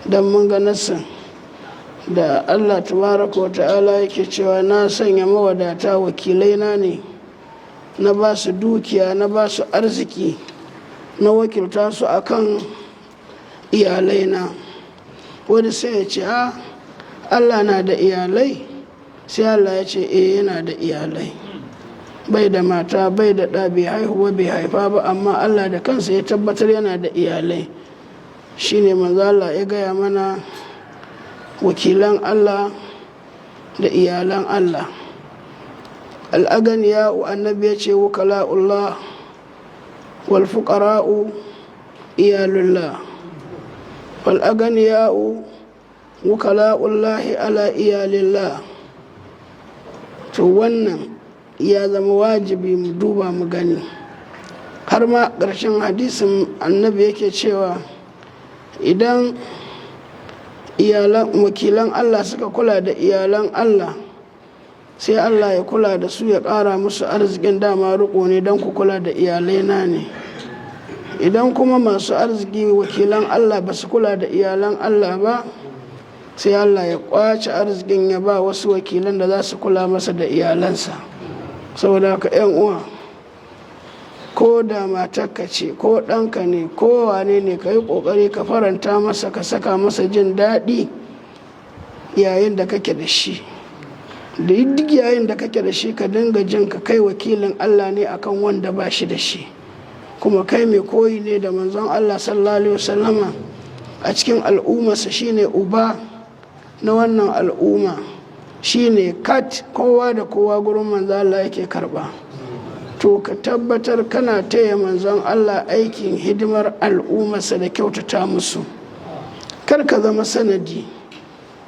don mun ga nassin da Allah tabaraka wa ta'ala yake cewa na sanya mawadata wakilai na ne, na ba su dukiya, na ba su arziki, na wakilta su akan iyalaina. Wani sai ya ce Allah na da iyalai, sai Allah ya ce yana da iyalai, bai da mata, bai da ɗa, bai haihuwa, bai haifa ba, amma Allah da kansa ya tabbatar yana da iyalai. Shine manzo Allah ya gaya mana wakilan Allah da iyalan Allah. Al'aganiya'u, annabi ya ce wukala'ullah, wal fuqara'u iyalullah. Wal aganiya'u wukala'ullahi ala iyalillah. To wannan ya zama wajibi mu duba mu gani. Har ma ƙarshen hadisin annabi yake cewa idan wakilan Allah suka kula da iyalan Allah, sai Allah ya kula da su, ya ƙara musu arzikin. dama riƙo ne don ku kula da iyalaina ne. Idan kuma masu arziki wakilan Allah ba su kula da iyalan Allah ba, sai Allah ya ƙwace arzikin ya ba wasu wakilan da za su kula masa da iyalansa. Saboda haka 'yan uwa, ko da matarka ce ko ɗanka ne ko wane ne, ka yi ƙoƙari ka faranta masa, ka saka masa jin daɗi yayin da kake da shi. Da duk yayin da kake da shi ka dinga jin ka kai wakilin Allah ne akan wanda ba shi da shi, kuma kai mai koyi ne da manzon Allah sallallahu alaihi wasallama a cikin al'ummarsa. Shine uba na wannan al'umma, shine kat kowa da kowa gurin manzon Allah yake karɓa. To ka tabbatar kana taya manzon Allah aikin hidimar al'ummarsa da kyautata musu. Kar ka zama sanadi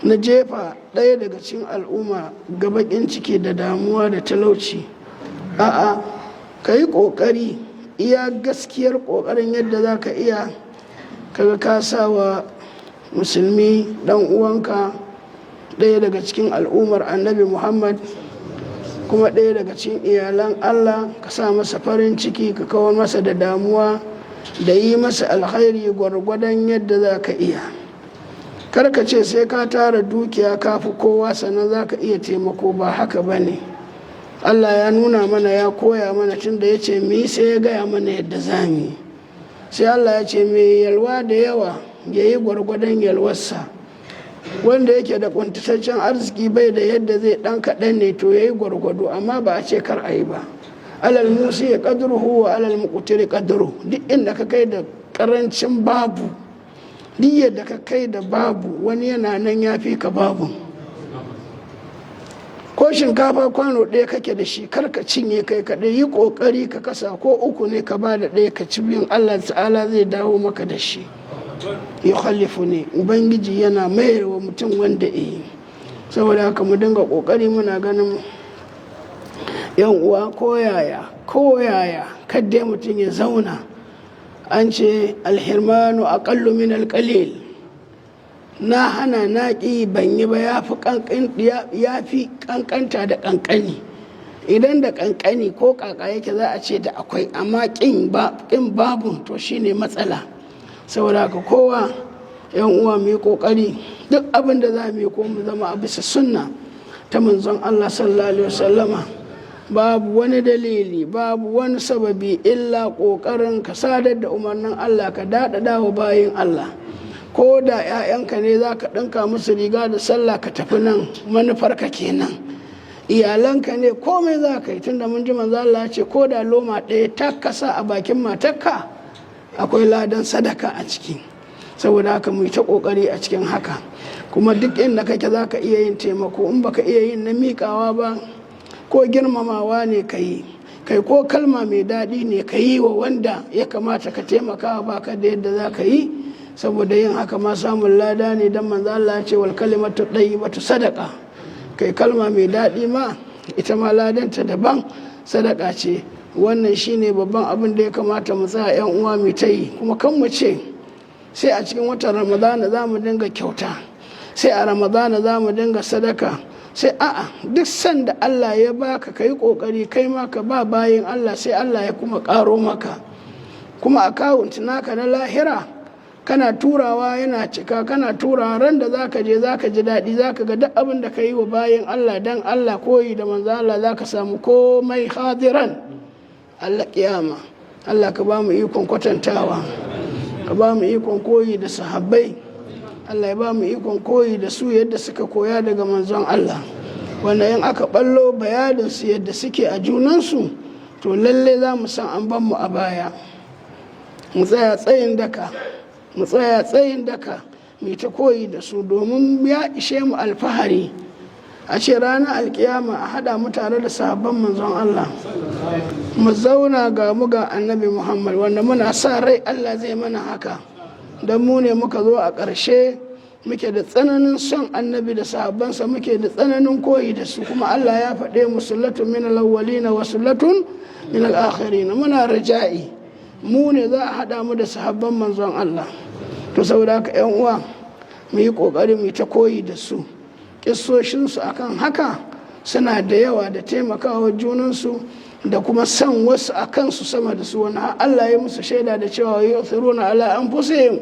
na jefa ɗaya daga cikin al'umma ga baƙin ciki da damuwa da talauci. A'a, ka yi ƙoƙari iya gaskiyar ƙoƙarin yadda za ka iya, kaga ka sa wa musulmi ɗan uwanka ɗaya daga cikin al'ummar annabi Muhammad, kuma ɗaya daga cikin iyalan Allah, ka sa masa farin ciki, ka kawar masa da damuwa, da yi masa alkhairi gwargwadon yadda za ka iya. Karka ce sai ka tara dukiya ka fi kowa sannan za ka iya taimako, ba haka ba ne. Allah ya nuna mana, ya koya mana tun da ya ce mu yi, sai ya gaya mana yadda za mu yi. Sai Allah ya ce mai yalwa da yawa ya yi gwargwadon yalwarsa, wanda yake da kuntataccen arziki bai da yadda zai ɗan kaɗan ne, to ya yi gwargwado, amma ba a ce kar a yi ba. Alal musi ya ƙadruhu wa alal muqtiri ƙadru. Duk inda ka kai da ƙarancin babu, duk yadda ka kai da babu, wani yana nan ya fi ka babu. Ko shinkafa kwano ɗaya kake da shi, kar ka cinye kai kaɗai, yi ƙoƙari ka kasa, ko uku ne ka ba da ɗaya ka ci, biyun Allah ta'ala zai dawo maka da shi. Ya khalifu ne, ubangiji yana mayar wa mutum wanda yi. Saboda haka mu dinga ƙoƙari muna ganin yan uwa koyaya kadai mutum ya zauna. An ce alhirmanu aqallu min alqalil. Na hana naƙi ban yi ba, ya fi ƙanƙanta da ƙanƙani. Idan da ƙanƙani ko ƙaƙa yake za a ce da akwai, amma ƙin babu to shine matsala. Saboda haka kowa yan uwa mu yi ƙoƙari duk abin da za mu yi, ko mu zama a bisa sunna ta manzon Allah sallallahu alaihi wasallama. Babu wani dalili, babu wani sababi illa ƙoƙarin ka sadar da umarnin Allah, ka daɗaɗa wa bayin Allah. Ko da 'ya'yanka ne za ka ɗinka musu riga da sallah ka tafi nan, manufarka kenan. Iyalanka ne komai za ka yi, tunda mun ji manzo Allah ce ko da loma ɗaya ta kasa a bakin matarka akwai ladan sadaka a ciki. Saboda haka mu yi ta ƙoƙari a cikin haka. Kuma duk inda kake za ka iya yin taimako, in baka iya yin na miƙawa ba ko girmamawa ne ka yi, kai ko kalma mai daɗi ne ka yi wa wanda ya kamata ka taimaka, ba ka da yadda za ka yi. Saboda yin haka ma samun lada ne, don manzo Allah ya ce wal kalimatu tayyibatu sadaqa. Kai kalma mai daɗi ma ita ma ladanta daban, sadaka ce. Wannan shine babban abin da ya kamata mu tsaya yan uwa mu ta yi. Kuma kan mu ce sai a cikin watan Ramadana za mu dinga kyauta, sai a Ramadana za mu dinga sadaka, sai a'a, duk sanda Allah ya baka kai kokari kai ma ka ba bayin Allah, sai Allah ya kuma karo maka. Kuma akawunt naka na lahira kana turawa yana cika, kana turawa ran da zaka je zaka ji daɗi, zaka ga duk abin da ka yi wa bayan Allah dan Allah koyi da manzo Allah zaka samu komai hadiran Allah kiyama. Allah ka ba mu ikon kwatantawa, ka ba mu ikon koyi da sahabbai, Allah ya ba mu ikon koyi da su yadda suka koya daga manzon Allah, wanda in aka ballo bayanin su yadda suke a junansu to lalle za mu san an ban mu a baya. Mu tsaya tsayin daka, mu tsaya tsayin daka mu ta koyi da su, domin ya ishe mu alfahari a ce ranar alkiyama a haɗa mu tare da sahabban manzon Allah, mu zauna ga mu ga annabi Muhammad, wanda muna sa rai Allah zai mana haka, don mu ne muka zo a ƙarshe muke da tsananin son annabi da sahabbansa, muke da tsananin koyi da su, kuma Allah ya faɗe mu sullatun min al-awwalina wa sullatun min al-akhirin. Muna raja'i mu ne za a haɗa mu da sahabban manzon Allah. To saboda haka ƴan uwa mu yi ƙoƙari mu ta koyi da su. Kissoshinsu akan haka suna da yawa, da taimakawa junansu da kuma san wasu a kansu sama da su, wani Allah ya musu shaida da cewa yu'thiruna ala anfusihim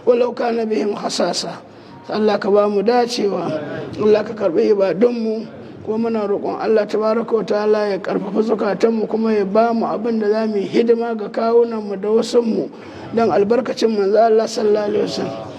walau kana bihim khasasa. Allah ka ba mu dacewa, Allah ka karbi ibadunmu, kuma muna roƙon Allah tabaraka wa ta'ala ya karfafa zukatanmu, kuma ya ba mu abin da za mu yi hidima ga kawunanmu da wasunmu don albarkacin manzo Allah sallallahu alaihi wasallam.